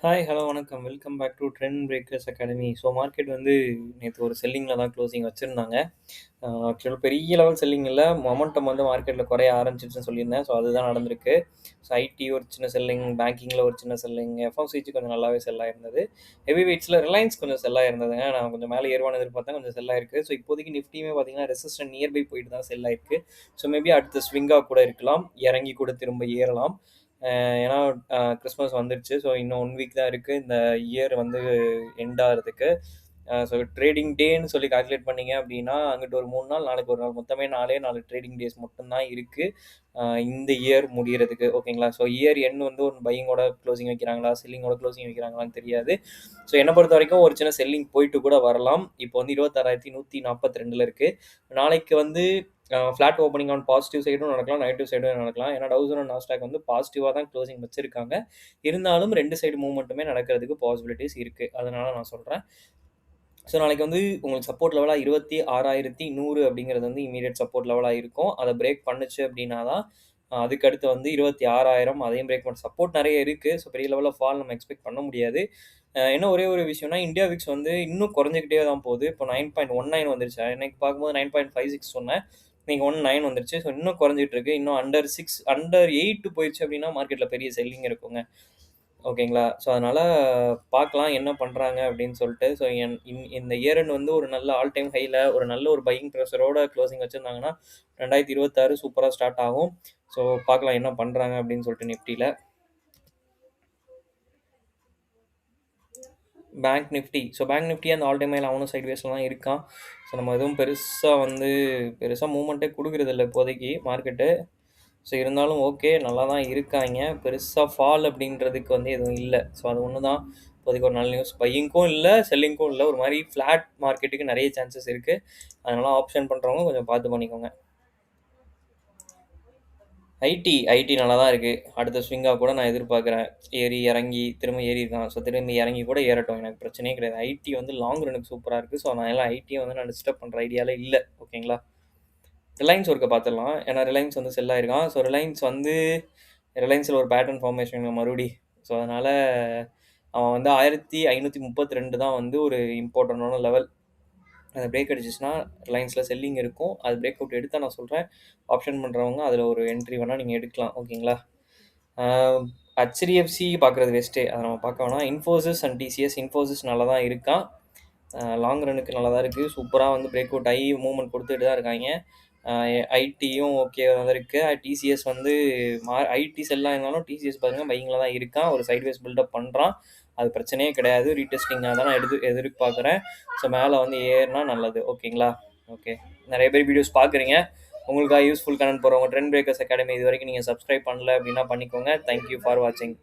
Hi, hello, வணக்கம். Welcome back to Trend Breakers Academy. So market வந்து நேத்து ஒரு செல்லிங்கில தான் க்ளோசிங் வச்சிருந்தாங்க. ஆக்சுவலா பெரிய லெவல் செல்லிங் இல்ல. மொமெண்டம் வந்து மார்க்கெட்ல குறைய ஆரம்பிச்சுருச்சுன்னு சொல்லியிருந்தேன். ஸோ அதுதான் நடந்திருக்கு. ஸோ ஐடி ஒரு சின்ன செல்லிங், பேங்கிங்கில ஒரு சின்ன செல்லிங், எஃப்எம்சிஜி கொஞ்சம் நல்லாவே செல் ஆயிருந்தது. ஹெவி வெயிட்ஸ்ல ரிலையன்ஸ் கொஞ்சம் செல் ஆயிருந்ததுங்க. நான் கொஞ்சம் மேல ஏறுவான்னு எதிர்பார்த்தேன். கொஞ்சம் செல் ஆயிருக்கு. ஸோ இப்போதைக்கு நிஃப்டியுமே பார்த்தீங்கன்னா, ரெசிஸ்டன்ட் நியர்பை போயிட்டு தான் செல் ஆயிருக்கு. ஸோ மேபி அடுத்த ஸ்விங்கா கூட இருக்கலாம். இறங்கி கூட திரும்ப ஏறலாம். ஏன்னா கிறிஸ்மஸ் வந்துருச்சு. ஸோ இன்னும் 1 வீக் தான் இருக்கு. இந்த இயர் வந்து எண்ட் ஆகுறதுக்கு. ஸோ ட்ரேடிங் டேன்னு சொல்லி கால்குலேட் பண்ணீங்க அப்படின்னா, அங்கிட்டு ஒரு 3 நாள், நாளைக்கு 1 நாள். மொத்தமே 4 ட்ரேடிங் டேஸ் மட்டும் தான் இருக்கு. இந்த இயர் முடியறதுக்கு. ஓகேங்களா? ஸோ இயர் எண்ட் வந்து ஒரு பையிங்கோட க்ளோசிங் வைக்கிறாங்களா? செல்லிங்கோட க்ளோசிங் வைக்கிறாங்களான்னு தெரியாது. ஸோ என்ன பொறுத்தவரைக்கும் ஒரு சின்ன செல்லிங் போயிட்டு கூட வரலாம். இப்போ வந்து 26,142ல இருக்கு. நாளைக்கு வந்து ஃப்ளாட் ஓப்பனிங் ஆன் பாசிட்டிவ் சைடும் நடக்கலாம், நெகட்டிவ் சைடும் நடக்கலாம். ஏன்னா டவ் ஜோன், நாஸ்டாக் வந்து பாசிட்டிவா தான் க்ளோசிங் வச்சிருக்காங்க. இருந்தாலும் 2 சைடு மூவ்மெண்ட்டுமே நடக்கிறதுக்கு பாசிபிலிட்டீஸ் இருக்கு. அதனால நான் சொல்றேன். ஸோ நாளைக்கு வந்து உங்களுக்கு சப்போர்ட் லெவலா 26,100 அப்படிங்கிறது வந்து இம்மீடியட் சப்போர்ட் லெவலா இருக்கும். அத பிரேக் பண்ணுச்சு அப்படின்னா தான், அதுக்கடுத்து வந்து 26,000 அதையும் பிரேக் பண்ணும். சப்போர்ட் நெறைய இருக்கு. ஸோ பெரிய லெவல்ல ஃபால் நம்ம எக்ஸ்பெக்ட் பண்ண முடியாது. என்ன ஒரே ஒரு விஷயம்னா, இந்தியா விக்ஸ் வந்து இன்னும் குறைஞ்சுக்கிட்டே தான் போகுது. இப்போ 9.19 வந்துருச்சு. அன்னைக்கு பார்க்கும்போது 9.56 சொன்னேன். இன்னைக்கு 19 வந்துருச்சு. ஸோ இன்னும் குறைஞ்சிட்டு இருக்கு. இன்னும் அண்டர் 8 போயிருச்சு அப்படின்னா மார்க்கெட்ல பெரிய செல்லிங் இருக்குங்க. ஓகேங்களா? ஸோ அதனால பார்க்கலாம் என்ன பண்றாங்க அப்படின்னு சொல்லிட்டு. ஸோ இந்த இயர் எண்ட் வந்து ஒரு நல்ல ஆல் டைம் ஹைல ஒரு நல்ல ஒரு பையிங் பிரஷரோட க்ளோசிங் வச்சிருந்தாங்கன்னா, 2026 சூப்பரா ஸ்டார்ட் ஆகும். ஸோ பார்க்கலாம் என்ன பண்றாங்க அப்படின்னு சொல்லிட்டு நிஃப்டில. Bank Nifty. So bank Nifty அந்த ஆல் டைம் ஹைல அவனும் சைட்வேஸ்ல தான் இருக்கான். ஸோ நம்ம எதுவும் பெருசா மூவ்மெண்ட்டே குடுக்குறதில்ல இப்போதைக்கு மார்க்கெட்டு. ஸோ இருந்தாலும் ஓகே, நல்லா தான் இருக்காய்ங்க. பெருசா ஃபால் அப்படின்றதுக்கு வந்து எதுவும் இல்ல. ஸோ அது ஒண்ணு தான் இப்போதைக்கு ஒரு நல்ல நியூஸ். பையிங்க்கும் இல்ல, செல்லிங்க்கும் இல்ல. ஒரு மாரி ஃப்ளாட் மார்க்கெட்டுக்கு நெறைய சான்சஸ் இருக்கு. அதனால ஆப்ஷன் பண்றவங்க கொஞ்சம் பார்த்து பண்ணிக்கோங்க. ஐடி நல்லா தான் இருக்கு. அடுத்த ஸ்விங்கா கூட நான் எதிர்பார்க்குறேன். ஏறி இறங்கி திரும்ப ஏறியிருக்கான். ஸோ திரும்பி இறங்கி கூட ஏறட்டும். எனக்கு பிரச்சனையே கிடையாது. ஐடி வந்து லாங் ரன்னுக்கு சூப்பரா இருக்கு. ஸோ நான் எல்லாம் ஐடிய வந்து நான் டிஸ்டர்ப் பண்ற ஐடியால இல்ல. ஓகேங்களா? ரிலையன்ஸ் ஒருக்கா பார்த்துடலாம். ஏன்னா ரிலையன்ஸ் வந்து செல் ஆயிருக்கான். ஸோ ரிலையன்ஸ்ல ஒரு பேட்டர்ன் ஃபார்மேஷன் மறுபடி. ஸோ அதனால அவன் வந்து 1532 தான் வந்து ஒரு இம்பார்ட்டன்டான லெவல். அது பிரேக் அடிச்சுச்சுன்னா ரிலையன்ஸ்ல செல்லிங் இருக்கும். அது பிரேக் அவுட் எடுத்தா நான் சொல்றேன். ஆப்ஷன் பண்றவங்க அதுல ஒரு என்ட்ரி வேணா நீங்க எடுக்கலாம். ஓகேங்களா? ஆ ஹெச்டிஎஃப்சி பார்க்குறது வேஸ்ட்டு. அத நம்ம பார்க்க வேணாம். Infosys and TCS. இன்ஃபோசிஸ் நல்லா தான் இருக்கான். லாங் ரன்னுக்கு நல்லா தான் இருக்கு. சூப்பரா வந்து பிரேக் அவுட் ஆகி மூவ்மெண்ட் குடுத்துட்டு தான் இருக்காய்ங்க. ஐடியும் ஓகேவா தான் இருக்கு. டிசிஎஸ் வந்து ஐடி செல்லா இருந்தாலும் டிசிஎஸ் பாருங்க பையிங்ல தான் இருக்கான். ஒரு சைட்வேஸ் பில்டப் பண்றான். அது பிரச்சனையே கிடையாது. ரீடெஸ்டிங்கா தான் நான் எதிர்பார்க்குறேன். ஸோ மேல வந்து ஏறுனா நல்லது. ஓகேங்களா? ஓகே. நெறைய பேர் வீடியோஸ் பார்க்குறீங்க. உங்களுக்காக யூஸ்ஃபுல் கனெக்ட் போடுறவங்க ட்ரெண்ட் பிரேக்கர்ஸ் அகாடமி இதுவரைக்கும் நீங்க சப்ஸ்கிரைப் பண்ணல அப்படின்னா பண்ணிக்கோங்க. தேங்க் யூ ஃபார் வாட்சிங்.